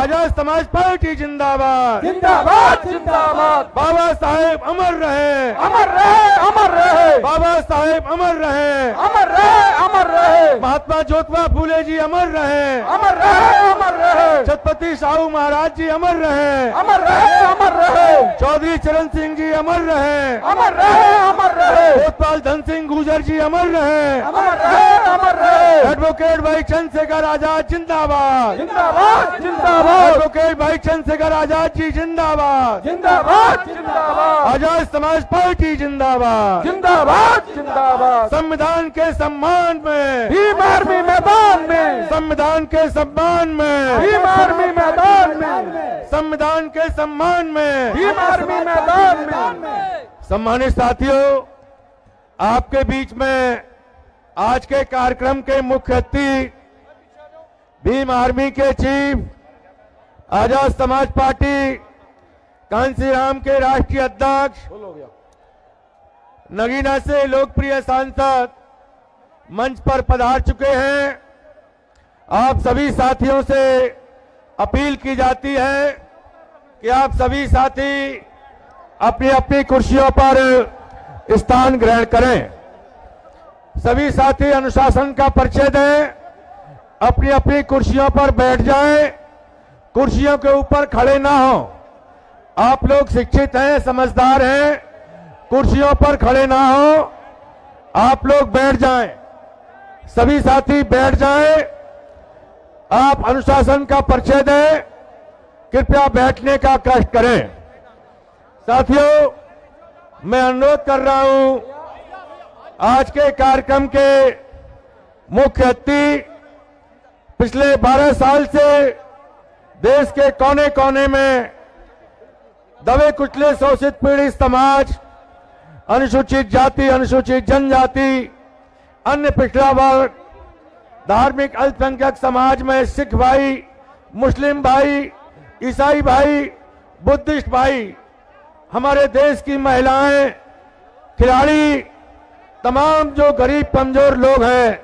Azad Samaj party जिंदाबाद, जिंदाबाद जिंदाबाद। बाबा साहेब अमर रहे, अमर रहे, अमर रहे, बाबा साहेब अमर रहे, अमर रहे, अमर रहे, महात्मा ज्योतिबा फूले जी अमर रहे, अमर रहे, अमर रहे, छत्रपति साहू महाराज जी अमर रहे, अमर रहे, अमर रहे, चौधरी चरण सिंह जी अमर रहे, अमर रहे, अमर रहे, कोतवाल धन सिंह गुर्जर जी अमर रहे, अमर रहे, अमर रहे, एडवोकेट भाई चंद्रशेखर आजाद जिंदाबाद, जिंदाबाद जिंदाबाद, एडवोकेट भाई चंद्रशेखर आजाद जी जिंदाबाद, जिंदाबाद जिंदाबाद, आजाद समाज पार्टी जिंदाबाद, जिंदाबाद जिंदाबाद। संविधान के सम्मान में, भीम आर्मी मैदान में, संविधान के सम्मान में, भीम आर्मी मैदान में, संविधान के सम्मान में। भीम आर्मी मैदान में। सम्मानित साथियों, आपके बीच में आज के कार्यक्रम के मुख्य अतिथि भीम आर्मी के चीफ, आजाद समाज पार्टी कांसीराम के राष्ट्रीय अध्यक्ष, नगीना से लोकप्रिय सांसद मंच पर पधार चुके हैं। आप सभी साथियों से अपील की जाती है कि आप सभी साथी अपनी अपनी कुर्सियों पर स्थान ग्रहण करें। सभी साथी अनुशासन का परिचय दें, अपनी अपनी कुर्सियों पर बैठ जाएं, कुर्सियों के ऊपर खड़े ना हो। आप लोग शिक्षित हैं, समझदार हैं, कुर्सियों पर खड़े ना हो, आप लोग बैठ जाएं। सभी साथी बैठ जाएं। आप अनुशासन का परिचय दें, कृपया बैठने का कष्ट करें। साथियों, मैं अनुरोध कर रहा हूं, आज के कार्यक्रम के मुख्य अतिथि पिछले 12 साल से देश के कोने कोने में दबे कुचले शोषित पीड़ित समाज, अनुसूचित जाति, अनुसूचित जनजाति, अन्य पिछड़ा वर्ग, धार्मिक अल्पसंख्यक समाज में सिख भाई, मुस्लिम भाई, ईसाई भाई, बुद्धिस्ट भाई, हमारे देश की महिलाएं, खिलाड़ी, तमाम जो गरीब कमजोर लोग हैं,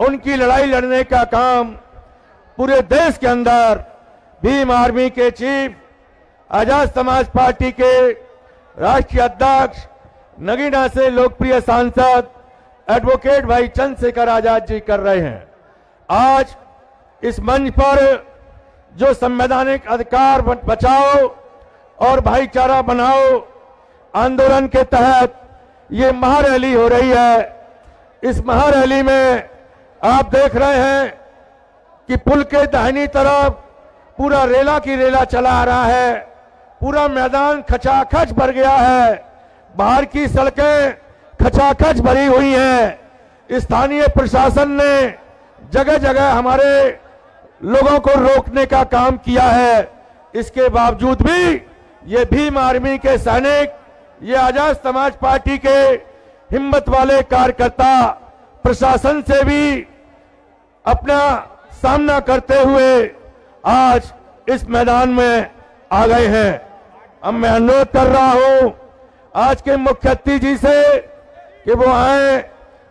उनकी लड़ाई लड़ने का काम पूरे देश के अंदर भीम आर्मी के चीफ, आजाद समाज पार्टी के राष्ट्रीय अध्यक्ष, नगीना से लोकप्रिय सांसद एडवोकेट भाई चंद्रशेखर आजाद जी कर रहे हैं। आज इस मंच पर जो संवैधानिक अधिकार बचाओ और भाईचारा बनाओ आंदोलन के तहत ये महारैली हो रही है। इस महारैली में आप देख रहे हैं कि पुल के दाहिनी तरफ पूरा रेला की रेला चला आ रहा है, पूरा मैदान खचाखच भर गया है, बाहर की सड़कें खचाखच भरी हुई हैं। स्थानीय प्रशासन ने जगह जगह हमारे लोगों को रोकने का काम किया है। इसके बावजूद भी ये भीम आर्मी के सैनिक, ये आजाद समाज पार्टी के हिम्मत वाले कार्यकर्ता प्रशासन से भी अपना सामना करते हुए आज इस मैदान में आ गए हैं। अब मैं अनुरोध कर रहा हूं आज के मुख्य अतिथि जी से कि वो आए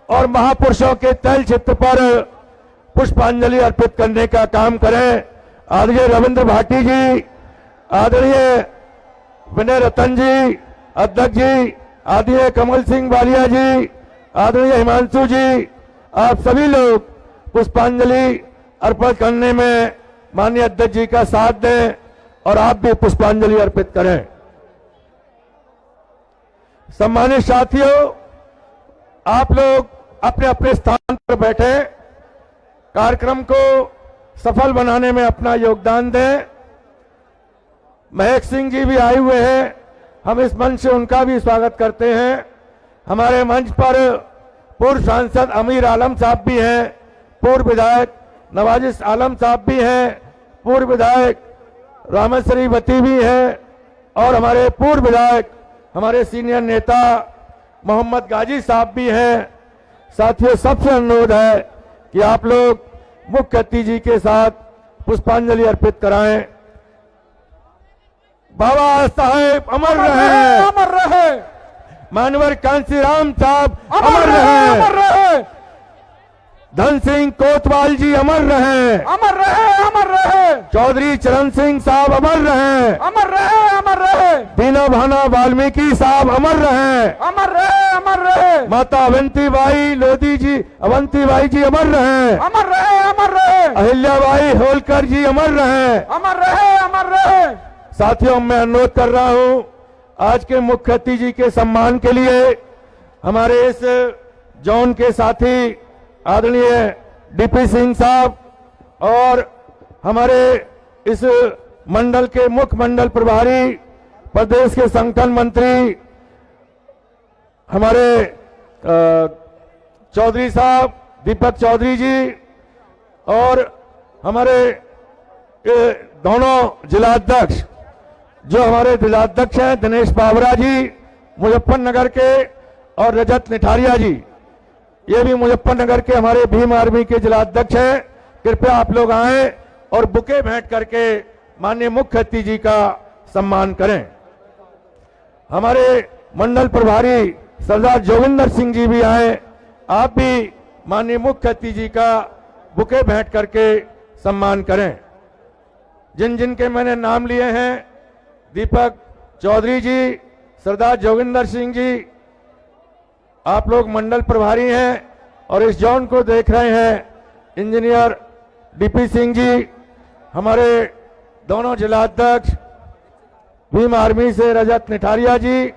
और महापुरुषों के तैल चित्र पर पुष्पांजलि अर्पित करने का काम करें। आदरणीय रविंद्र भाटी जी, आदरणीय विनय रतन जी, अध्यक्ष जी, आदरणीय कमल सिंह बालिया जी, आदरणीय हिमांशु जी, आप सभी लोग पुष्पांजलि अर्पित करने में माननीय अध्यक्ष जी का साथ दें और आप भी पुष्पांजलि अर्पित करें। सम्मानित साथियों, आप लोग अपने अपने स्थान पर बैठे, कार्यक्रम को सफल बनाने में अपना योगदान दें। महक सिंह जी भी आए हुए हैं, हम इस मंच से उनका भी स्वागत करते हैं। हमारे मंच पर पूर्व सांसद अमीर आलम साहब भी हैं, पूर्व विधायक नवाजिश आलम साहब भी हैं, पूर्व विधायक रामेश्वरी वती भी हैं और हमारे पूर्व विधायक, हमारे सीनियर नेता मोहम्मद गाजी साहब भी हैं। साथियों, सबसे अनुरोध है कि आप लोग मुख्य अतिथि जी के साथ पुष्पांजलि अर्पित कराएं। बाबा साहेब अमर रहे, अमर रहे, मानवर कांसीराम साहब अमर रहे, अमर रहे, धन सिंह कोतवाल जी अमर रहे, अमर रहे, अमर रहे, चौधरी चरण सिंह साहब अमर रहे, अमर रहे, अमर रहे, दीना भाना वाल्मीकि साहब अमर रहे, अमर रहे, अमर रहे, माता अवंतीबाई लोधी जी, अवंतीबाई जी अमर रहे, अमर रहे, अमर रहे, अहिल्याबाई होलकर जी अमर रहे। अमर रहे, अमर रहे। साथियों, मैं अनुरोध कर रहा हूं आज के मुख्य अतिथि जी के सम्मान के लिए हमारे इस जोन के साथी आदरणीय डीपी सिंह साहब और हमारे इस मंडल के मुख्य मंडल प्रभारी प्रदेश के संगठन मंत्री हमारे चौधरी साहब दीपक चौधरी जी और हमारे दोनों जिलाध्यक्ष जो हमारे जिलाध्यक्ष हैं दिनेश बाबरा जी मुजफ्फरनगर के और रजत निठारिया जी, ये भी मुजफ्फरनगर के हमारे भीम आर्मी के जिलाध्यक्ष हैं। कृपया आप लोग आए और बुके भेंट करके माननीय मुख्य अतिथि जी का सम्मान करें। हमारे मंडल प्रभारी सरदार जोगिंदर सिंह जी भी आए, आप भी माननीय मुख्य अतिथि जी का बुके भेंट करके सम्मान करें। जिन जिन के मैंने नाम लिए हैं, दीपक चौधरी जी, सरदार जोगिंदर सिंह जी, आप लोग मंडल प्रभारी हैं और इस जोन को देख रहे हैं। इंजीनियर डीपी सिंह जी, हमारे दोनों जिलाध्यक्ष भीम आर्मी से रजत निठारिया जी,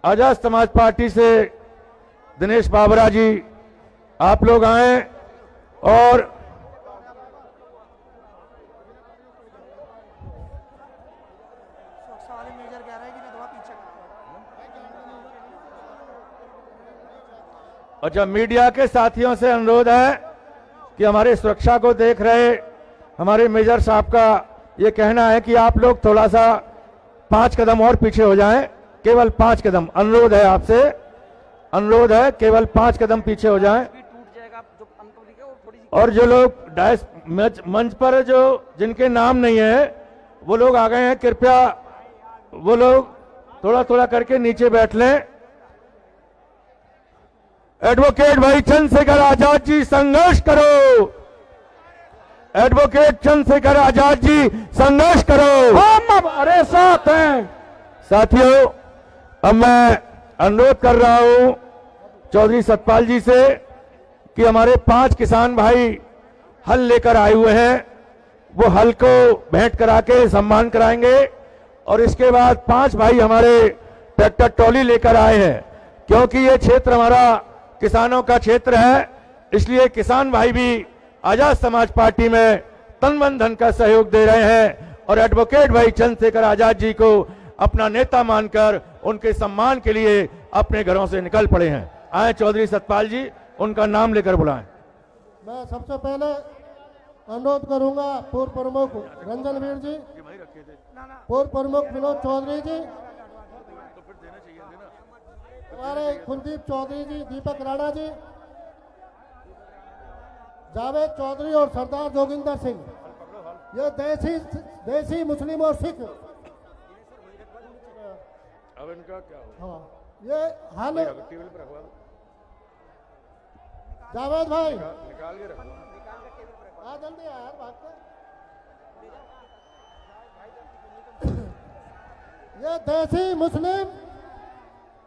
आजाद समाज पार्टी से दिनेश बाबरा जी, आप लोग आए और मीडिया के साथियों से अनुरोध है कि हमारे सुरक्षा को देख रहे हमारे मेजर साहब का ये कहना है कि आप लोग थोड़ा सा 5 कदम और पीछे हो जाएं, केवल 5 कदम। अनुरोध है आपसे, अनुरोध है, केवल 5 कदम पीछे हो जाएं। और जो लोग डायस मंच पर जो जिनके नाम नहीं है वो लोग आ गए हैं, कृपया वो लोग थोड़ा थोड़ा करके नीचे बैठ लें। एडवोकेट भाई चंद्रशेखर आजाद जी संघर्ष करो, एडवोकेट चंद्रशेखर आजाद जी संघर्ष करो। हम हमारे साथ हैं। साथियों, अब मैं अनुरोध कर रहा हूं चौधरी सतपाल जी से कि हमारे 5 किसान भाई हल लेकर आए हुए हैं, वो हल को भेंट करा के सम्मान कराएंगे। और इसके बाद 5 भाई हमारे ट्रैक्टर ट्रॉली लेकर आए हैं, क्योंकि ये क्षेत्र हमारा किसानों का क्षेत्र है, इसलिए किसान भाई भी आजाद समाज पार्टी में तन मन धन का सहयोग दे रहे हैं और एडवोकेट भाई चंद्रशेखर आजाद जी को अपना नेता मानकर उनके सम्मान के लिए अपने घरों से निकल पड़े हैं। आए चौधरी सतपाल जी, उनका नाम लेकर बुलाएं। मैं सबसे पहले अनुरोध करूंगा पूर्व प्रमुख रंजन वीर जी, पूर्व प्रमुख विनोद चौधरी जी, हमारे कुलदीप चौधरी जी, दीपक राणा जी, जावेद चौधरी और सरदार जोगिंदर सिंह, ये देसी मुस्लिम और सिख। अब इनका क्या हो? हाँ, ये हाल जावेद भाई निकाल के रखो। आ जल्दी यार भागते। ये देसी मुस्लिम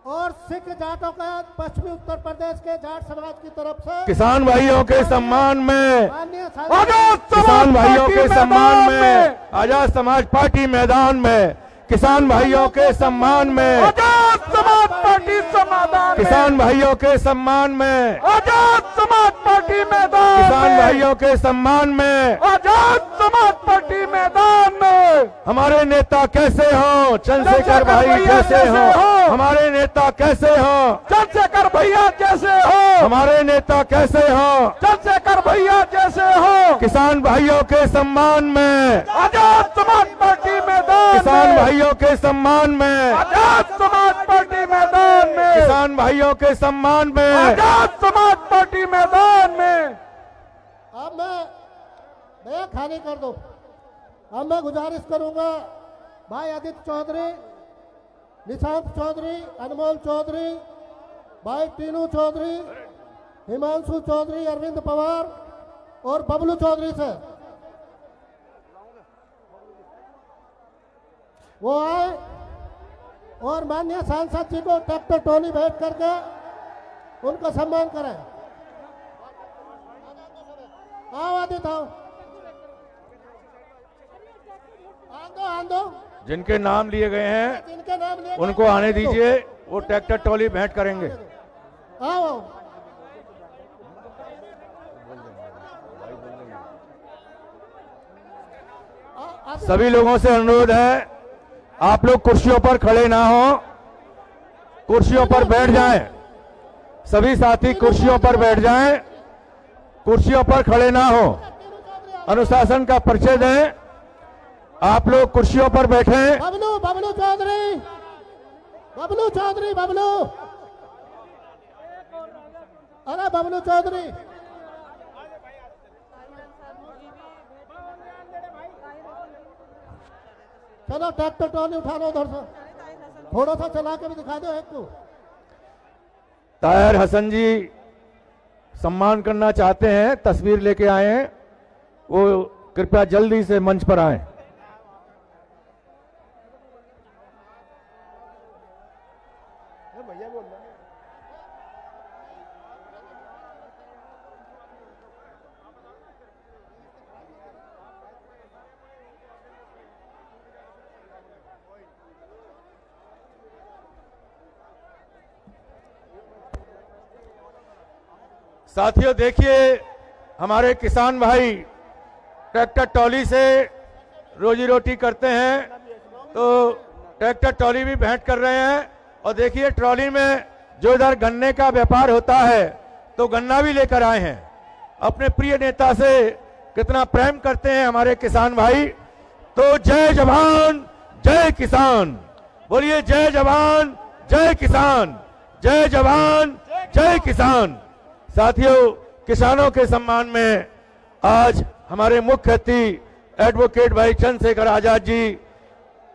और सिख जाटों का पश्चिमी उत्तर प्रदेश के जाट समाज की तरफ से किसान भाइयों के सम्मान में, माननीय किसान भाइयों के सम्मान में आजाद समाज पार्टी मैदान में, किसान भाइयों के सम्मान में आजाद समाज पार्टी समाधान, किसान भाइयों के सम्मान में आजाद समाज पार्टी मैदान, किसान भाइयों के सम्मान में आजाद समाज पार्टी मैदान में। हमारे नेता कैसे हों? चंद्रशेखर भाई कैसे हों? हमारे नेता कैसे हों? चंद्रशेखर भैया जैसे हो, हमारे नेता कैसे हों? चंद्रशेखर भैया जैसे हो। किसान भाइयों के सम्मान में, आजाद समाज पार्टी मैदान, किसान भाइयों के सम्मान में, आजाद समाज पार्टी मैदान में, किसान भाइयों के सम्मान में। आजाद समाज पार्टी मैदान में। अब मैं खाली कर दो। अब मैं गुजारिश करूंगा भाई आदित्य चौधरी, निशांत चौधरी, अनमोल चौधरी, भाई टीनू चौधरी हिमांशु चौधरी, अरविंद पवार और बबलू चौधरी से वो आए और माननीय सांसद जी को ट्रैक्टर ट्रॉली भेंट करके उनका सम्मान करें। आओ आदित्य आओ, आंदो जिनके नाम लिए गए हैं जिनके नाम लिए उनको आने दीजिए, वो ट्रैक्टर ट्रॉली भेंट करेंगे। आओ सभी लोगों से अनुरोध है, आप लोग कुर्सियों पर खड़े ना हो, कुर्सियों पर बैठ जाएं। सभी साथी कुर्सियों पर बैठ जाएं, कुर्सियों पर खड़े ना हो। अनुशासन का परिचय दें। आप लोग कुर्सियों पर बैठें। बबलू बबलू चौधरी, बबलू चौधरी, बबलू, अरे बबलू चौधरी, चलो ट्रैक्टर ट्रॉली उठा लो उधर से, थोड़ा सा चला के भी दिखा दो एक को। ताहिर हसन जी सम्मान करना चाहते हैं, तस्वीर लेके आए हैं, वो कृपया जल्दी से मंच पर आएं। साथियों देखिए, हमारे किसान भाई ट्रैक्टर ट्रॉली से रोजी रोटी करते हैं, तो ट्रैक्टर ट्रॉली भी भेंट कर रहे हैं। और देखिए ट्रॉली में जो इधर गन्ने का व्यापार होता है तो गन्ना भी लेकर आए हैं। अपने प्रिय नेता से कितना प्रेम करते हैं हमारे किसान भाई। तो जय जवान जय किसान, बोलिए जय जवान जय किसान, जय जवान जय किसान। साथियों, किसानों के सम्मान में आज हमारे मुख्य अतिथि एडवोकेट भाई चंद्रशेखर आजाद जी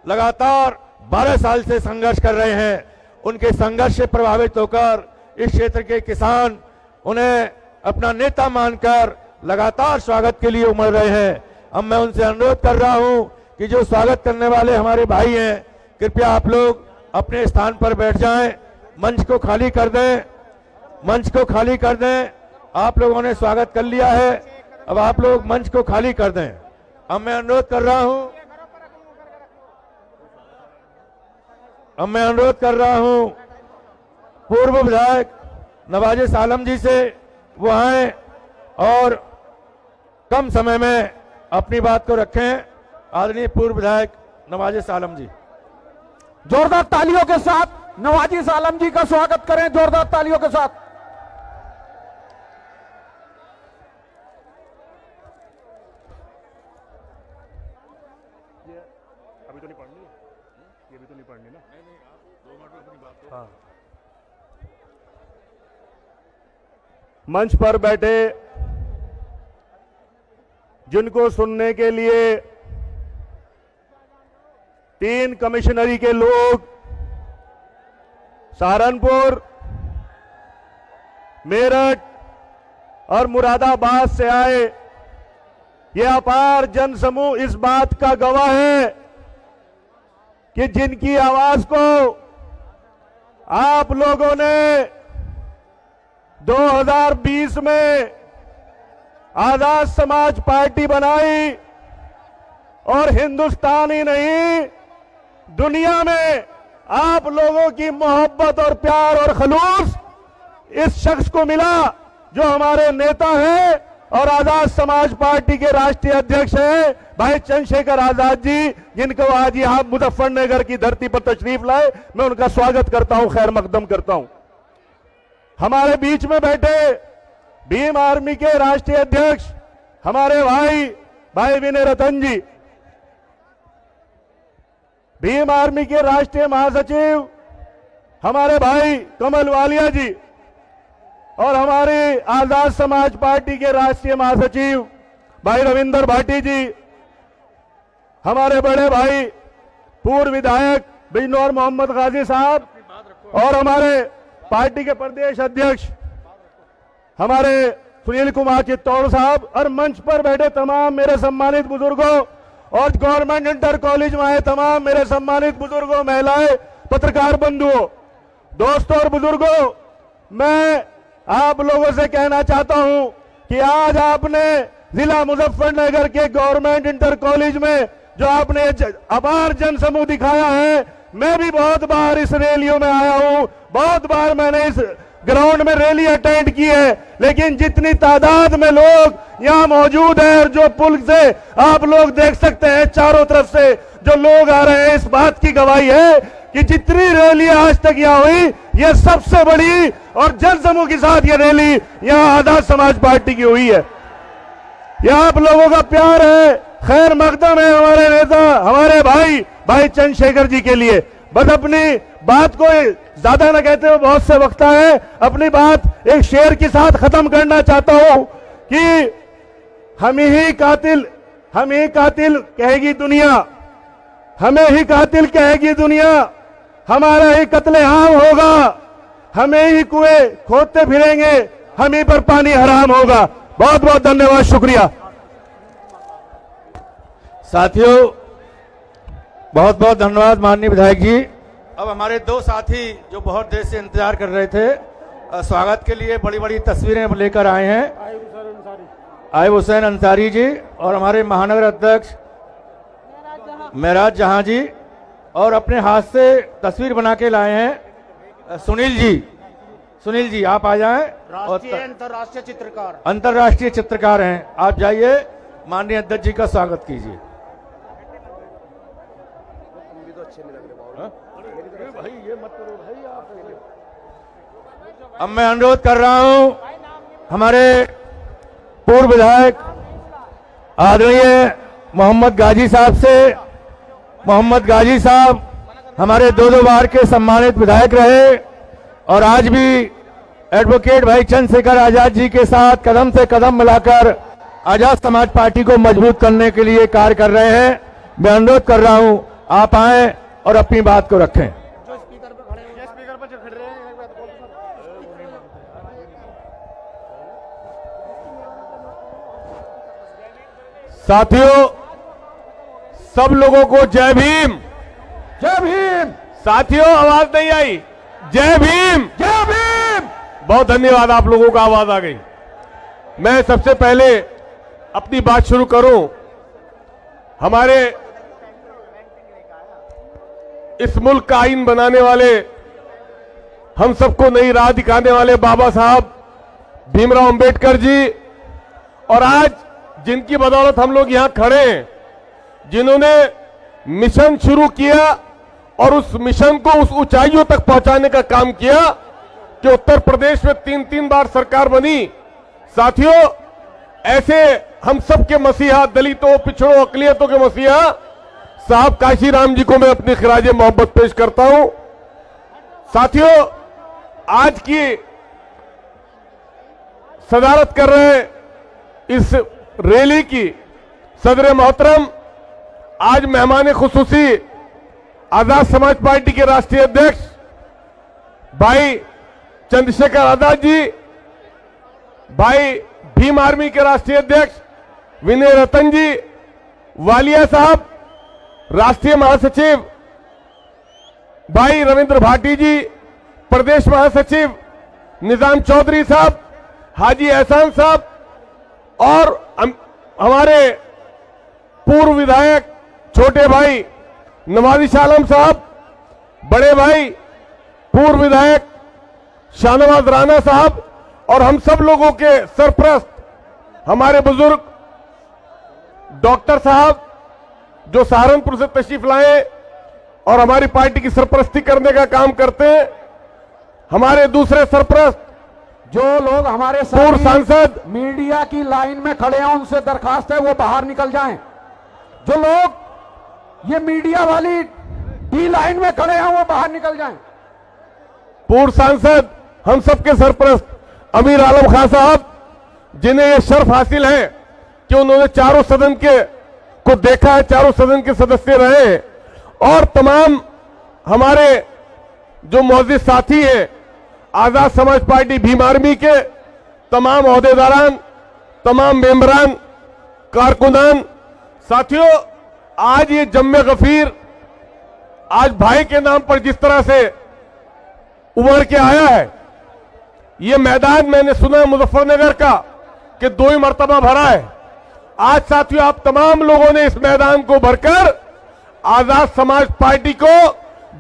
लगातार 12 साल से संघर्ष कर रहे हैं। उनके संघर्ष से प्रभावित होकर इस क्षेत्र के किसान उन्हें अपना नेता मानकर लगातार स्वागत के लिए उमड़ रहे हैं। अब मैं उनसे अनुरोध कर रहा हूं कि जो स्वागत करने वाले हमारे भाई हैं, कृपया आप लोग अपने स्थान पर बैठ जाएं, मंच को खाली कर दें, मंच को खाली कर दें। आप लोगों ने स्वागत कर लिया है, अब आप लोग मंच को खाली कर दें। अब मैं अनुरोध कर रहा हूं पूर्व विधायक नवाजिश आलम जी से, वो आए और कम समय में अपनी बात को रखें। आदरणीय पूर्व विधायक नवाजिश आलम जी, जोरदार तालियों के साथ नवाजिश आलम जी का स्वागत करें, जोरदार तालियों के साथ। अभी तो नहीं पढ़नी, ये भी तो नहीं पढ़नी ना। हाँ। मंच पर बैठे जिनको सुनने के लिए 3 कमिश्नरी के लोग सहारनपुर, मेरठ और मुरादाबाद से आए, ये अपार जनसमूह इस बात का गवाह है कि जिनकी आवाज को आप लोगों ने 2020 में आजाद समाज पार्टी बनाई और हिंदुस्तान ही नहीं दुनिया में आप लोगों की मोहब्बत और प्यार और खलूस इस शख्स को मिला जो हमारे नेता हैं और आजाद समाज पार्टी के राष्ट्रीय अध्यक्ष हैं भाई चंद्रशेखर आजाद जी, जिनको आज यहां मुजफ्फरनगर की धरती पर तशरीफ लाए। मैं उनका स्वागत करता हूं, खैर मकदम करता हूं। हमारे बीच में बैठे भीम आर्मी के राष्ट्रीय अध्यक्ष हमारे भाई विनय रतन जी, भीम आर्मी के राष्ट्रीय महासचिव हमारे भाई कमल वालिया जी और हमारे आजाद समाज पार्टी के राष्ट्रीय महासचिव भाई रविंदर भाटी जी, हमारे बड़े भाई पूर्व विधायक बिजनौर मोहम्मद गाजी साहब और हमारे पार्टी के प्रदेश अध्यक्ष हमारे सुनील कुमार चित्तौड़ साहब और मंच पर बैठे तमाम मेरे सम्मानित बुजुर्गों और गवर्नमेंट इंटर कॉलेज में आए तमाम मेरे सम्मानित बुजुर्गों, महिलाएं, पत्रकार बंधुओं, दोस्तों और बुजुर्गों, मैं आप लोगों से कहना चाहता हूं कि आज आपने जिला मुजफ्फरनगर के गवर्नमेंट इंटर कॉलेज में जो आपने अपार जनसमूह दिखाया है, मैं भी बहुत बार इस रैलियों में आया हूं, बहुत बार मैंने इस ग्राउंड में रैली अटेंड की है, लेकिन जितनी तादाद में लोग यहाँ मौजूद हैं और जो पुल से आप लोग देख सकते हैं चारों तरफ से जो लोग आ रहे हैं, इस बात की गवाही है कि जितनी रैली आज तक यहाँ हुई, ये सबसे बड़ी और जनसमूह के साथ ये रैली यहाँ आजाद समाज पार्टी की हुई है। यह आप लोगों का प्यार है, खैर मकदम है हमारे नेता, हमारे भाई चंद्रशेखर जी के लिए। बस अपनी बात को ज्यादा न कहते हुए, बहुत से वक्ता है, अपनी बात एक शेर के साथ खत्म करना चाहता हूं कि हम ही कातिल कहेगी दुनिया, हमें ही कातिल कहेगी दुनिया, हमारा ही कत्लेआम होगा, हमें ही कुएं खोदते फिरेंगे, हम ही पर पानी हराम होगा। बहुत बहुत धन्यवाद, शुक्रिया। साथियों बहुत बहुत धन्यवाद माननीय विधायक जी। अब हमारे दो साथी जो बहुत देर से इंतजार कर रहे थे, स्वागत के लिए बड़ी बड़ी तस्वीरें लेकर आए हैं। आयब हुसैन अंसारी जी और हमारे महानगर अध्यक्ष मेराज जहां जी, और अपने हाथ से तस्वीर बना के लाए हैं सुनील जी आप आ जाएं। अंतर्राष्ट्रीय चित्रकार हैं, आप जाइए, माननीय अध्यक्ष जी का स्वागत कीजिए। अब मैं अनुरोध कर रहा हूं हमारे पूर्व विधायक आदरणीय मोहम्मद गाजी साहब से। मोहम्मद गाजी साहब हमारे दो बार के सम्मानित विधायक रहे और आज भी एडवोकेट भाई चंद्रशेखर आजाद जी के साथ कदम से कदम मिलाकर आजाद समाज पार्टी को मजबूत करने के लिए कार्य कर रहे हैं। मैं अनुरोध कर रहा हूं आप आएं और अपनी बात को रखें। साथियों, सब लोगों को जय भीम। जय भीम। साथियों, आवाज नहीं आई? जय भीम, जय भीम। बहुत धन्यवाद, आप लोगों का आवाज आ गई। मैं सबसे पहले अपनी बात शुरू करूं, हमारे इस मुल्क का आईन बनाने वाले, हम सबको नई राह दिखाने वाले बाबा साहब भीमराव अंबेडकर जी, और आज जिनकी बदौलत हम लोग यहां खड़े हैं, जिन्होंने मिशन शुरू किया और उस मिशन को उस ऊंचाइयों तक पहुंचाने का काम किया कि उत्तर प्रदेश में 3 बार सरकार बनी। साथियों, ऐसे हम सबके मसीहा, दलितों, पिछड़ों, अकलियतों के मसीहा साहब काशीराम जी को मैं अपनी खिराज मोहब्बत पेश करता हूं। साथियों, आज की सदारत कर रहे इस रैली की सदर मोहतरम, आज मेहमान खुसूसी आजाद समाज पार्टी के राष्ट्रीय अध्यक्ष भाई चंद्रशेखर आजाद जी, भाई भीम आर्मी के राष्ट्रीय अध्यक्ष विनय रतन जी, वालिया साहब, राष्ट्रीय महासचिव भाई रविंद्र भाटी जी, प्रदेश महासचिव निजाम चौधरी साहब, हाजी एहसान साहब, और हमारे पूर्व विधायक छोटे भाई नवाजी आलम साहब, बड़े भाई पूर्व विधायक शाहनवाज राणा साहब, और हम सब लोगों के सरप्रस्त हमारे बुजुर्ग डॉक्टर साहब जो सहारनपुर से तशरीफ लाए और हमारी पार्टी की सरपरस्ती करने का काम करते हैं, हमारे दूसरे सरप्रस्त जो लोग हमारे पूर्व सांसद मीडिया की लाइन में खड़े हैं, उनसे दरखास्त है वो बाहर निकल जाएं। जो लोग ये मीडिया वाली टी लाइन में खड़े हैं वो बाहर निकल जाएं। पूर्व सांसद हम सबके सरप्रस्त अमीर आलम खान साहब, जिन्हें यह शर्फ हासिल है कि उन्होंने चारों सदन को देखा है, चारों सदन के सदस्य रहे हैं, और तमाम हमारे जो मौजूद साथी हैं आजाद समाज पार्टी भीम आर्मी के, तमाम ओहदेदारान, तमाम मेंबरान, कारकुनान, साथियों, आज ये जम्मे गफीर आज भाई के नाम पर जिस तरह से उभर के आया है, ये मैदान मैंने सुना मुजफ्फरनगर का कि 2 ही मर्तबा भरा है। आज साथियों, आप तमाम लोगों ने इस मैदान को भरकर आजाद समाज पार्टी को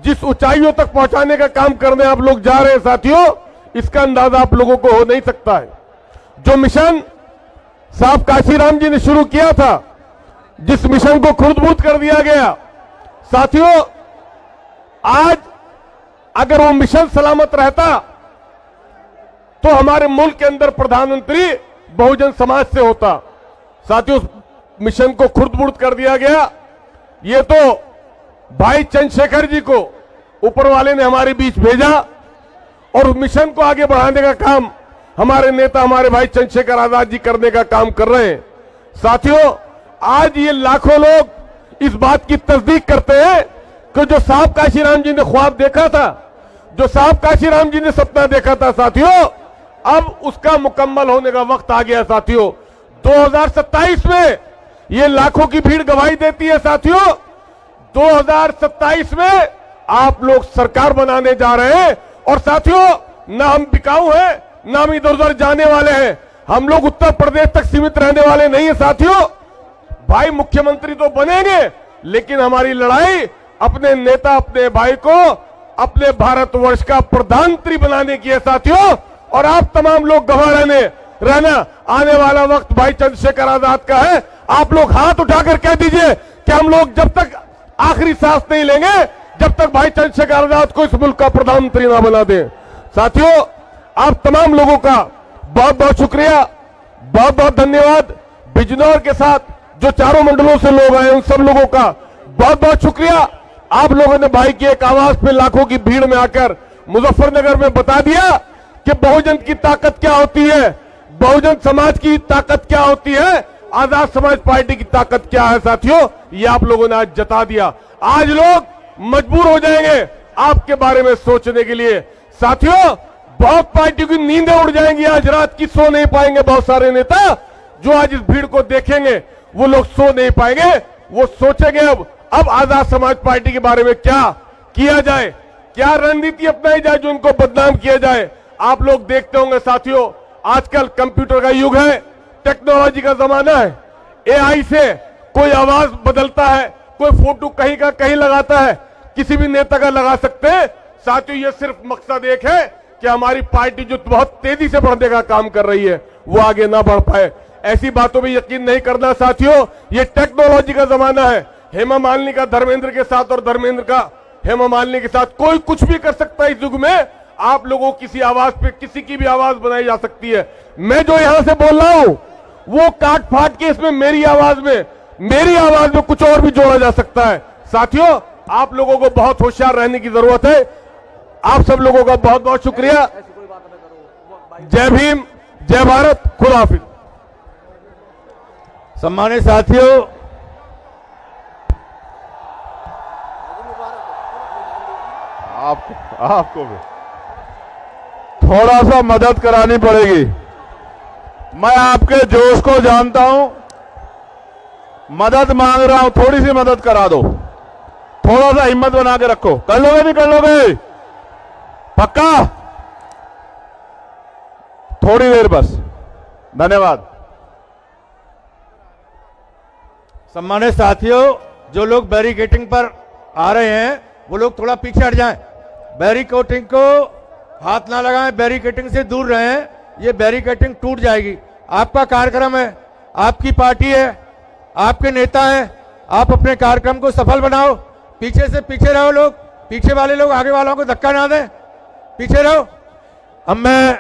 जिस ऊंचाइयों तक पहुंचाने का काम करने आप लोग जा रहे हैं साथियों, इसका अंदाजा आप लोगों को हो नहीं सकता है। जो मिशन साहब काशीराम जी ने शुरू किया था, जिस मिशन को खुर्द-बुर्द कर दिया गया साथियों, आज अगर वो मिशन सलामत रहता तो हमारे मुल्क के अंदर प्रधानमंत्री बहुजन समाज से होता। साथियों, उस मिशन को खुर्द-बुर्द कर दिया गया। ये तो भाई चंद्रशेखर जी को ऊपर वाले ने हमारे बीच भेजा और उस मिशन को आगे बढ़ाने का काम हमारे नेता, हमारे भाई चंद्रशेखर आजाद जी करने का काम कर रहे हैं। साथियों, आज ये लाखों लोग इस बात की तस्दीक करते हैं कि जो साहब काशीराम जी ने ख्वाब देखा था, जो साहब काशीराम जी ने सपना देखा था साथियों, अब उसका मुकम्मल होने का वक्त आ गया साथियों। 2027 में ये लाखों की भीड़ गवाही देती है साथियों। 2027 में आप लोग सरकार बनाने जा रहे हैं और साथियों, ना हम बिकाऊ हैं, ना हम इधर उधर जाने वाले हैं। हम लोग उत्तर प्रदेश तक सीमित रहने वाले नहीं है साथियों। भाई मुख्यमंत्री तो बनेंगे, लेकिन हमारी लड़ाई अपने नेता, अपने भाई को अपने भारतवर्ष का प्रधानमंत्री बनाने की है साथियों। और आप तमाम लोग गवाह रहना, आने वाला वक्त भाई चंद्रशेखर आजाद का है। आप लोग हाथ उठाकर कह दीजिए कि हम लोग जब तक आखिरी सांस नहीं लेंगे, जब तक भाई चंद्रशेखर आजाद को इस मुल्क का प्रधानमंत्री ना बना दें। साथियों, आप तमाम लोगों का बहुत बहुत शुक्रिया, बहुत बहुत धन्यवाद। बिजनौर के साथ जो चारों मंडलों से लोग आए, उन सब लोगों का बहुत बहुत शुक्रिया। आप लोगों ने भाई की एक आवाज पे लाखों की भीड़ में आकर मुजफ्फरनगर में बता दिया कि बहुजन की ताकत क्या होती है, बहुजन समाज की ताकत क्या होती है, आजाद समाज पार्टी की ताकत क्या है साथियों, ये आप लोगों ने आज जता दिया। आज लोग मजबूर हो जाएंगे आपके बारे में सोचने के लिए। साथियों, बहुत पार्टी की नींदें उड़ जाएंगी आज रात की, सो नहीं पाएंगे। बहुत सारे नेता जो आज इस भीड़ को देखेंगे वो लोग सो नहीं पाएंगे, वो सोचेंगे अब आजाद समाज पार्टी के बारे में क्या किया जाए, क्या रणनीति अपनाई जाए जो उनको बदनाम किया जाए। आप लोग देखते होंगे साथियों, आजकल कंप्यूटर का युग है, टेक्नोलॉजी का जमाना है। एआई से कोई आवाज बदलता है, कोई फोटो कहीं का कहीं लगाता है, किसी भी नेता का लगा सकते हैं। साथियों, ये सिर्फ मकसद एक है कि हमारी पार्टी जो बहुत तेजी से बढ़ने का काम कर रही है वो आगे ना बढ़ पाए। ऐसी बातों में यकीन नहीं करना साथियों, ये टेक्नोलॉजी का जमाना है। हेमा मालिनी का धर्मेंद्र के साथ और धर्मेंद्र का हेमा मालिनी के साथ कोई कुछ भी कर सकता है इस युग में। आप लोगों किसी आवाज पे किसी की भी आवाज बनाई जा सकती है। मैं जो यहां से बोल रहा हूं वो काट फाट के इसमें मेरी आवाज में कुछ और भी जोड़ा जा सकता है। साथियों, आप लोगों को बहुत होशियार रहने की जरूरत है। आप सब लोगों का बहुत बहुत शुक्रिया। जय भीम, जय भारत, खुदा हाफिज। सम्मानित साथियों, आपको भी थोड़ा सा मदद करानी पड़ेगी। मैं आपके जोश को जानता हूं, मदद मांग रहा हूं, थोड़ी सी मदद करा दो। थोड़ा सा हिम्मत बना के रखो। कर लोगे नहीं कर लोगे? पक्का? थोड़ी देर बस। धन्यवाद। सम्मानित साथियों, जो लोग बैरिकेटिंग पर आ रहे हैं वो लोग थोड़ा पीछे हट जाएं। बैरिकेटिंग को हाथ ना लगाएं, बैरिकेटिंग से दूर रहें, ये बैरिकेटिंग टूट जाएगी। आपका कार्यक्रम है, आपकी पार्टी है, आपके नेता हैं, आप अपने कार्यक्रम को सफल बनाओ। पीछे से पीछे रहो लोग, पीछे वाले लोग आगे वालों को धक्का ना दें, पीछे रहो। अब मैं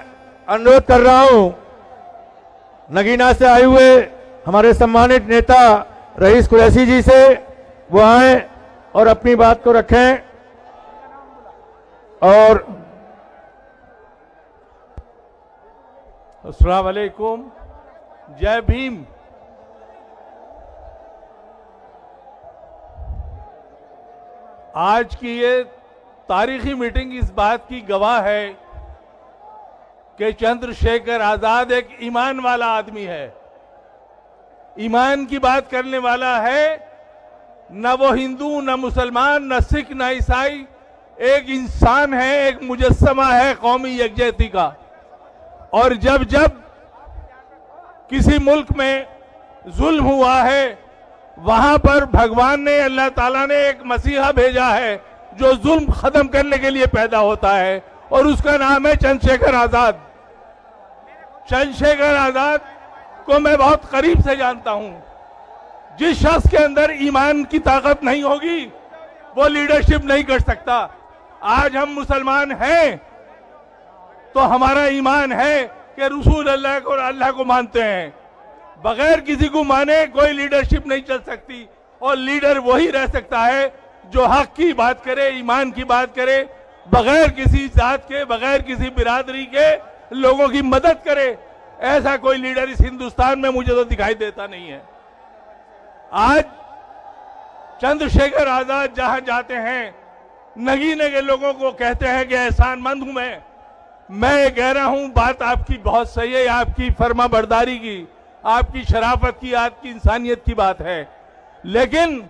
अनुरोध कर रहा हूं नगीना से आए हुए हमारे सम्मानित नेता रईस कुरैशी जी से, वो आए और अपनी बात को रखें। और अस्सलाम वालेकुम, जय भीम। आज की ये तारीखी मीटिंग इस बात की गवाह है कि चंद्रशेखर आजाद एक ईमान वाला आदमी है, ईमान की बात करने वाला है। न वो हिंदू, न मुसलमान, न सिख, न ईसाई, एक इंसान है, एक मुजस्समा है कौमी यकजहती का। और जब जब किसी मुल्क में जुल्म हुआ है, वहां पर भगवान ने, अल्लाह ताला ने एक मसीहा भेजा है जो जुल्म खत्म करने के लिए पैदा होता है, और उसका नाम है चंद्रशेखर आजाद। चंद्रशेखर आजाद को मैं बहुत करीब से जानता हूं। जिस शख्स के अंदर ईमान की ताकत नहीं होगी वो लीडरशिप नहीं कर सकता। आज हम मुसलमान हैं तो हमारा ईमान है कि रसूल अल्लाह को और अल्लाह को मानते हैं। बगैर किसी को माने कोई लीडरशिप नहीं चल सकती, और लीडर वही रह सकता है जो हक की बात करे, ईमान की बात करे, बगैर किसी जात के, बगैर किसी बिरादरी के लोगों की मदद करे। ऐसा कोई लीडर इस हिंदुस्तान में मुझे तो दिखाई देता नहीं है। आज चंद्रशेखर आजाद जहां जाते हैं, नगीने के लोगों को कहते हैं कि एहसानमंद हूं मैं ये कह रहा हूं, बात आपकी बहुत सही है, आपकी फर्मा बरदारी की, आपकी शराफत की, आपकी इंसानियत की बात है। लेकिन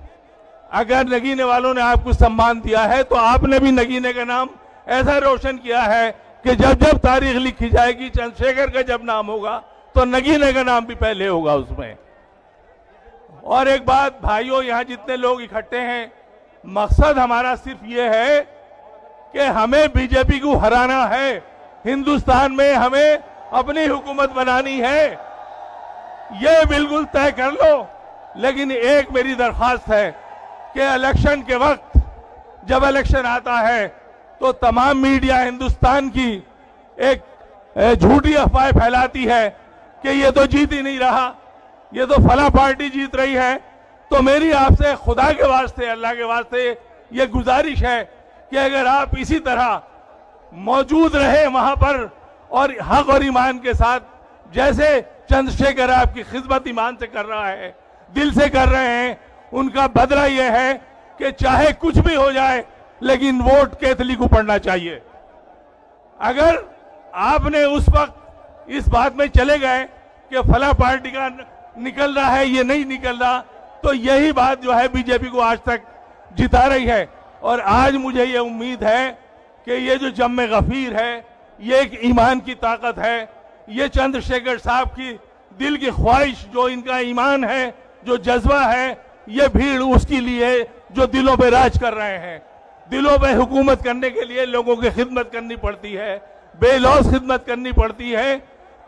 अगर नगीने वालों ने आपको सम्मान दिया है तो आपने भी नगीने का नाम ऐसा रोशन किया है कि जब जब तारीख लिखी जाएगी, चंद्रशेखर का जब नाम होगा तो नगीने का नाम भी पहले होगा उसमें। और एक बात भाइयों, यहां जितने लोग इकट्ठे हैं, मकसद हमारा सिर्फ ये है कि हमें बीजेपी को हराना है, हिंदुस्तान में हमें अपनी हुकूमत बनानी है, ये बिल्कुल तय कर लो। लेकिन एक मेरी दरख्वास्त है कि इलेक्शन के वक्त, जब इलेक्शन आता है तो तमाम मीडिया हिंदुस्तान की एक झूठी अफवाह फैलाती है कि ये तो जीत ही नहीं रहा, ये तो फला पार्टी जीत रही है। तो मेरी आपसे खुदा के वास्ते, अल्लाह के वास्ते ये गुजारिश है कि अगर आप इसी तरह मौजूद रहे वहां पर और हक और ईमान के साथ, जैसे चंद्रशेखर आपकी खिदमत ईमान से कर रहा है, दिल से कर रहे हैं, उनका बदला यह है कि चाहे कुछ भी हो जाए लेकिन वोट कैथली को पड़ना चाहिए। अगर आपने उस वक्त इस बात में चले गए कि फला पार्टी का निकल रहा है, ये नहीं निकल रहा, तो यही बात जो है बीजेपी को आज तक जिता रही है। और आज मुझे ये उम्मीद है कि ये जो जम्मे गफीर है, ये एक ईमान की ताकत है, ये चंद्रशेखर साहब की दिल की ख्वाहिश, जो इनका ईमान है, जो जज्बा है, ये भीड़ उसके लिए जो दिलों पे राज कर रहे हैं। दिलों पे हुकूमत करने के लिए लोगों की खिदमत करनी पड़ती है, बेलौस खिदमत करनी पड़ती है।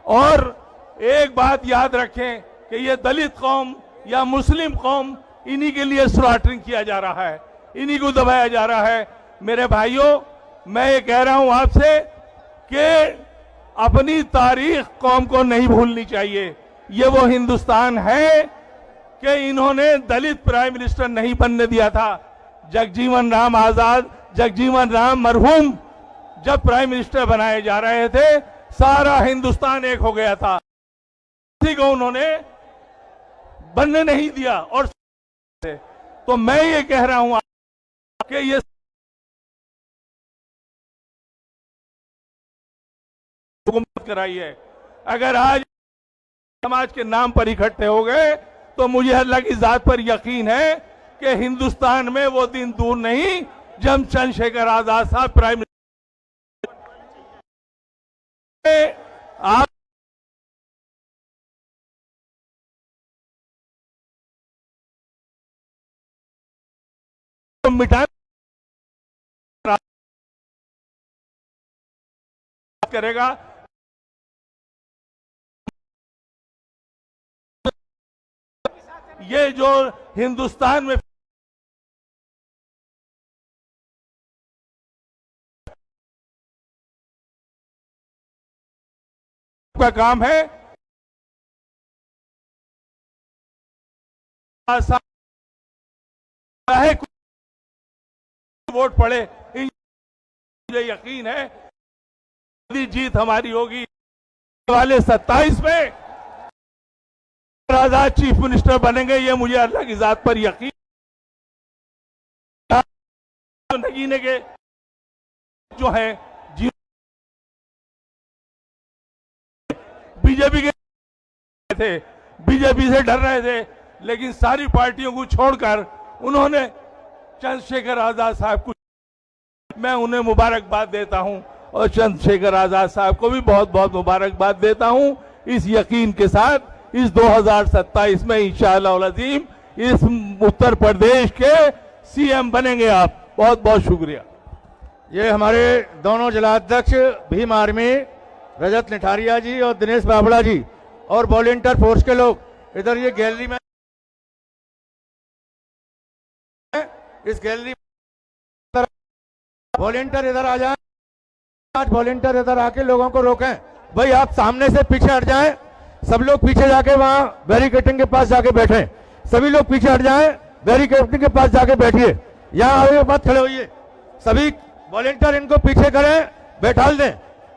और एक बात याद रखें कि ये दलित कौम या मुस्लिम कौम, इन्हीं के लिए स्लॉटरिंग किया जा रहा है, इन्हीं को दबाया जा रहा है। मेरे भाइयों, मैं ये कह रहा हूं आपसे कि अपनी तारीख कौम को नहीं भूलनी चाहिए। ये वो हिंदुस्तान है कि इन्होंने दलित प्राइम मिनिस्टर नहीं बनने दिया था। जगजीवन राम आजाद, जगजीवन राम मरहूम जब प्राइम मिनिस्टर बनाए जा रहे थे, सारा हिंदुस्तान एक हो गया था, किसी को उन्होंने बनने नहीं दिया। और तो मैं ये कह रहा हूं कि ये हुकूमत कराई है। अगर आज समाज के नाम पर इकट्ठे हो गए तो मुझे अल्लाह की जात पर यकीन है कि हिंदुस्तान में वो दिन दूर नहीं जब चंद्रशेखर आजाद साहब प्राइम मिनिस्टर आप मिटा करेगा। ये जो हिंदुस्तान में का काम है, चाहे वोट पड़े, मुझे यकीन है जीत हमारी होगी। वाले 27 में आजाद चीफ मिनिस्टर बनेंगे, ये मुझे अल्लाह की जात पर यकीन। नगीने के जो है बीजेपी के थे, बीजेपी से डर रहे थे, लेकिन सारी पार्टियों को छोड़कर उन्होंने चंद्रशेखर आजाद साहब को, मैं उन्हें मुबारकबाद देता हूं और चंद्रशेखर आजाद साहब को भी बहुत बहुत मुबारकबाद देता हूं, इस यकीन के साथ इस 2027 में इंशाअल्लाह अज़ीम इस उत्तर प्रदेश के सीएम बनेंगे आप। बहुत बहुत शुक्रिया। ये हमारे दोनों जिलाध्यक्ष भीम आर्मी रजत निठारिया जी और दिनेश बाबड़ा जी और वॉलेंटियर फोर्स के लोग इधर ये गैलरी में, इस गैलरी वॉलेंटियर इधर आ जाएं, आज वॉलेंटियर इधर आके लोगों को रोकें। भाई आप सामने से पीछे हट जाएं, सब लोग पीछे जाके वहां बैरिकेडिंग के पास जाके बैठे, सभी लोग पीछे हट जाएं, बैरिकेडिंग के पास जाके बैठिए, यहां आगे मत खड़े होइए, सभी वॉलेंटियर इनको पीछे करें, बैठाल दें,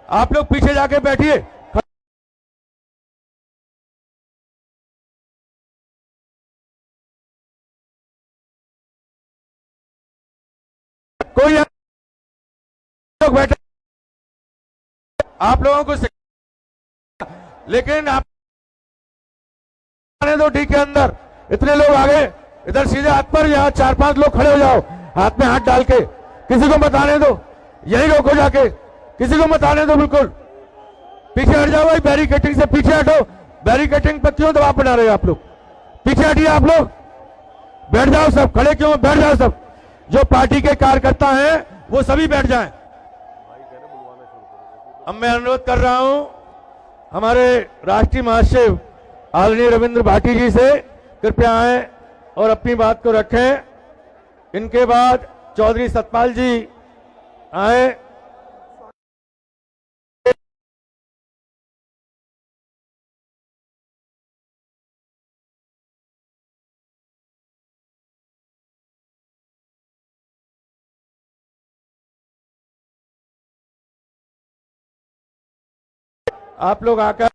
आप लोग पीछे जाके बैठिए। कोई लोग बैठे, आप लोगों को लेकिन आप आने दो डी के अंदर, इतने लोग आगे, इधर सीधे हाथ पर, यहाँ 4-5 लोग खड़े हो जाओ, हाथ में हाथ डाल के, किसी को मत आने दो, यही रोको जाके, किसी को मत आने दो, बिल्कुल पीछे हट जाओ भाई, बैरिकेडिंग से पीछे हटो, बैरिकेडिंग पर क्यों दबाव बना रहे हो आप लोग, पीछे हटिए आप लोग, बैठ जाओ सब, खड़े क्यों, बैठ जाओ सब, जो पार्टी के कार्यकर्ता हैं वो सभी बैठ जाएं। अब मैं अनुरोध कर रहा हूं हमारे राष्ट्रीय महासचिव आदरणीय रविंद्र भाटी जी से, कृपया आए और अपनी बात को रखें। इनके बाद चौधरी सतपाल जी आए। आप लोग आकर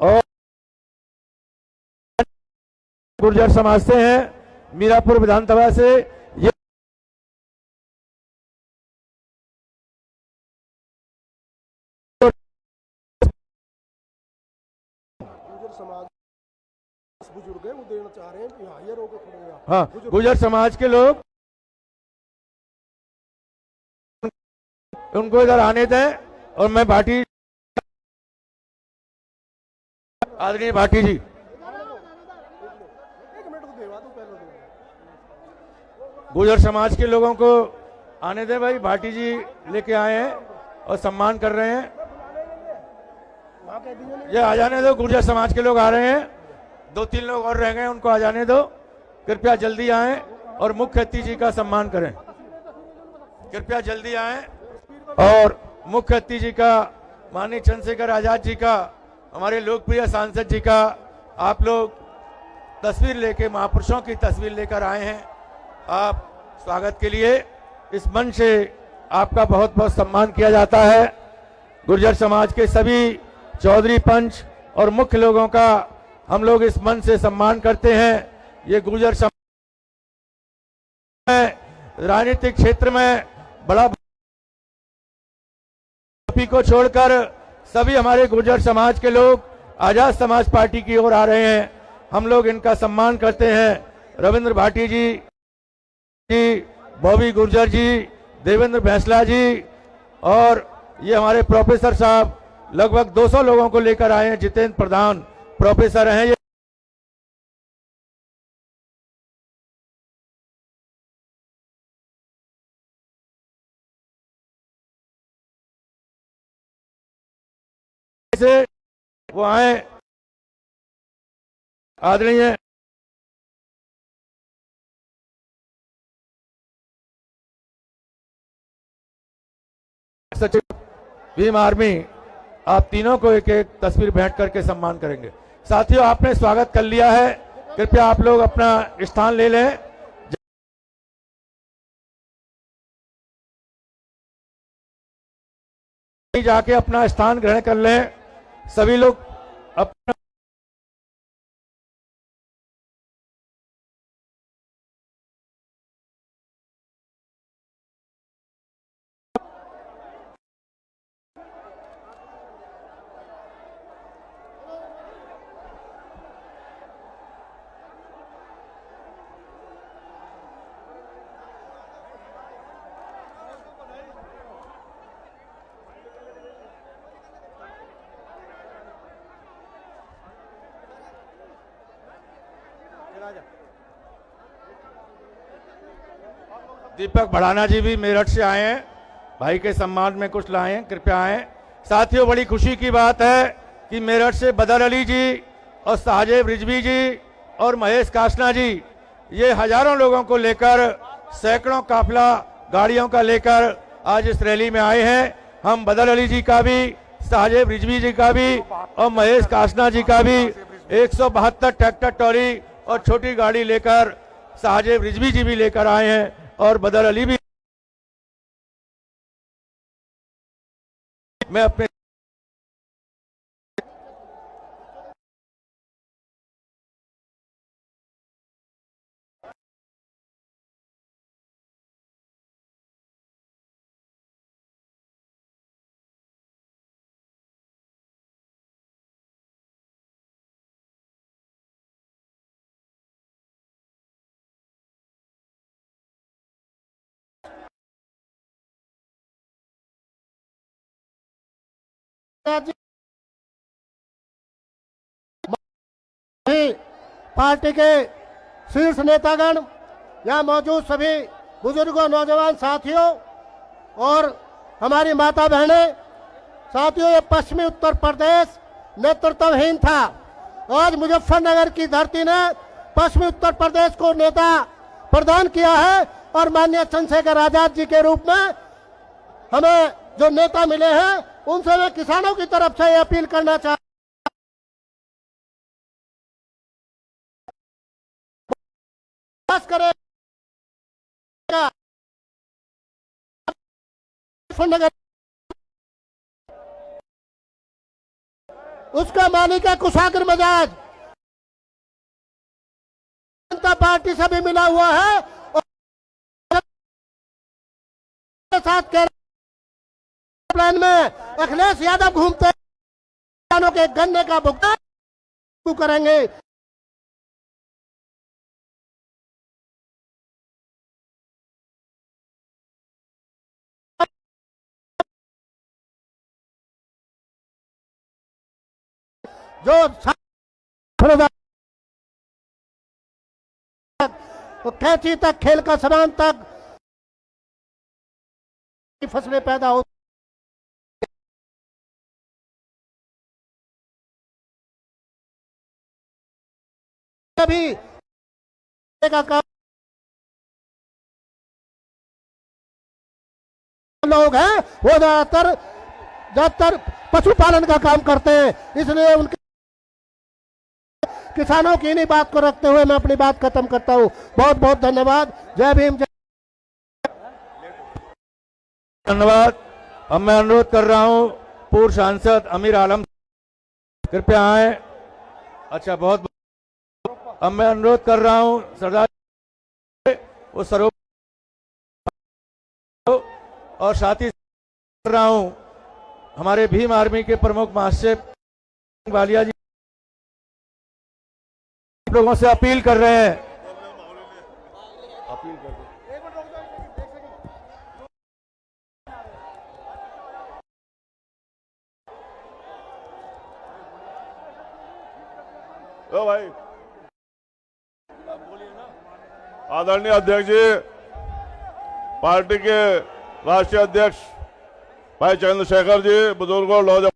और गुर्जर समाज से हैं, मीरापुर विधानसभा से, ये बुजुर्ग है वो देना चाह रहे हैं कि हाँ ये रोके खड़े हैं। हाँ, गुर्जर समाज के लोग उनको इधर आने दें और मैं भाटी, आदरणीय भाटी जी, गुर्जर समाज के लोगों को आने दें भाई, भाटी जी लेके आए हैं और सम्मान कर रहे हैं, ये आ जाने दो, गुर्जर समाज के लोग आ रहे हैं, 2-3 लोग और रह गए, उनको आ जाने दो, कृपया जल्दी आएं और मुख्य अतिथि जी का सम्मान करें, कृपया जल्दी आएं और मुख्य अतिथि जी का, माननीय चंद्रशेखर आजाद जी का, हमारे लोकप्रिय सांसद जी का आप लोग तस्वीर लेके, महापुरुषों की तस्वीर लेकर आए हैं, आप स्वागत के लिए इस मंच से आपका बहुत बहुत सम्मान किया जाता है। गुर्जर समाज के सभी चौधरी, पंच और मुख्य लोगों का हम लोग इस मंच से सम्मान करते हैं। ये गुर्जर समाज राजनीतिक क्षेत्र में बड़ा को छोड़कर सभी हमारे गुर्जर समाज के लोग आजाद समाज पार्टी की ओर आ रहे हैं, हम लोग इनका सम्मान करते हैं। रविंद्र भाटी जी, बॉबी गुर्जर जी, देवेंद्र भैंसला जी और ये हमारे प्रोफेसर साहब, लगभग 200 लोगों को लेकर आए हैं, जितेंद्र प्रधान प्रोफेसर हैं, ये से वो आए, आदरणीय सचिव भीम आर्मी, आप तीनों को एक एक तस्वीर भेंट करके सम्मान करेंगे। साथियों, आपने स्वागत कर लिया है, कृपया आप लोग अपना स्थान ले लें, जाके अपना स्थान ग्रहण कर लें, सभी लोग अपना दीपक भड़ाना जी भी मेरठ से आए हैं, भाई के सम्मान में कुछ लाए हैं, कृपया आए। साथियों, बड़ी खुशी की बात है कि मेरठ से बदर अली जी और साजिब रिजवी जी और महेश कासना जी, ये हजारों लोगों को लेकर, सैकड़ों काफिला गाड़ियों का लेकर आज इस रैली में आए हैं। हम बदर अली जी का भी, साजिब रिजवी जी का भी और महेश कासना जी का भी 172 ट्रैक्टर ट्रॉली और छोटी गाड़ी लेकर साजिब रिजवी जी भी लेकर आए हैं और बदर अली भी। मैं अपने पार्टी के शीर्ष नेतागण, यहाँ मौजूद सभी बुजुर्गों, नौजवान साथियों और हमारी माता बहनें, साथियों, ये पश्चिमी उत्तर प्रदेश नेतृत्वहीन था। आज मुजफ्फरनगर की धरती ने पश्चिमी उत्तर प्रदेश को नेता प्रदान किया है और माननीय चंद्रशेखर आजाद जी के रूप में हमें जो नेता मिले हैं, उनसे मैं किसानों की तरफ से ये अपील करना चाहता करेगा। उसका मालिक है कुशाग्र मिजाज, जनता पार्टी से भी मिला हुआ है और साथ प्लान में अखिलेश यादव घूमते हैं, किसानों के गन्ने का भुगतान करेंगे। जो तो कैंची तक, खेल का सामान तक फसलें पैदा हो, भी का काम लोग हैं वो ज्यादातर पशुपालन का काम करते हैं, इसलिए उनके किसानों की इन्हीं बात को रखते हुए मैं अपनी बात खत्म करता हूं। बहुत बहुत धन्यवाद। जय भीम, जय धन्यवाद। अब मैं अनुरोध कर रहा हूं पूर्व सांसद अमीर आलम, कृपया आए। अच्छा, बहुत। अब मैं अनुरोध कर रहा हूं सरदार वो सरोवर और साथ ही कर रहा हूं हमारे भीम आर्मी के प्रमुख महासचिव वालिया जी लोगों से अपील कर रहे हैं। अपील कर दो भाई। आदरणीय अध्यक्ष जी, पार्टी के राष्ट्रीय अध्यक्ष भाई चंद्रशेखर जी, बुजुर्गों, नौजवान,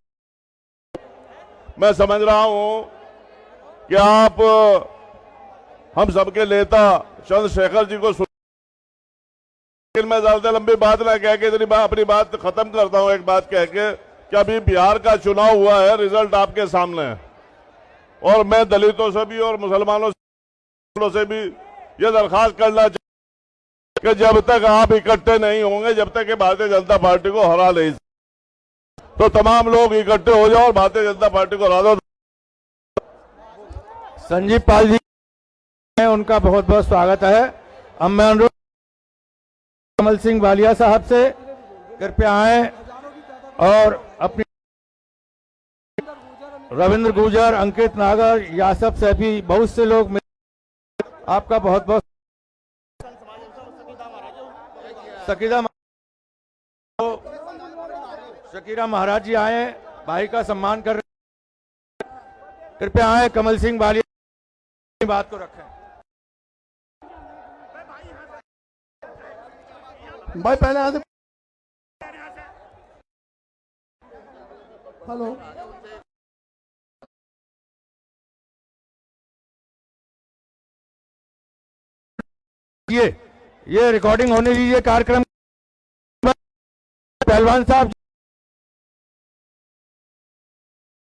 मैं समझ रहा हूं कि आप हम सबके नेता चंद्रशेखर जी को लेकिन मैं ज्यादा लंबी बात ना कह के इतनी अपनी बात खत्म करता हूं। एक बात कह के कि अभी बिहार का चुनाव हुआ है, रिजल्ट आपके सामने है और मैं दलितों से भी और मुसलमानों से भी ये दरखास्त करना चाहिए कि जब तक आप इकट्ठे नहीं होंगे, जब तक कि भारतीय जनता पार्टी को हरा नहीं, तो तमाम लोग इकट्ठे हो जाओ और भारतीय जनता पार्टी को हरा दो। संजीव पाल जी, उनका बहुत बहुत स्वागत है। अब मैं अनुरोध कमल सिंह वालिया साहब से, कृपया आए और अपनी रविंद्र गुर्जर, अंकित नागर, यासफ सैफी, बहुत से लोग आपका बहुत बहुत शकीरा महाराज जी आए, भाई का सम्मान कर रहे हैं। कृपया आए, कमल सिंह वालिया बात को रखें। भाई पहले यहाँ से हेलो ये रिकॉर्डिंग होने दीजिए कार्यक्रम। पहलवान साहब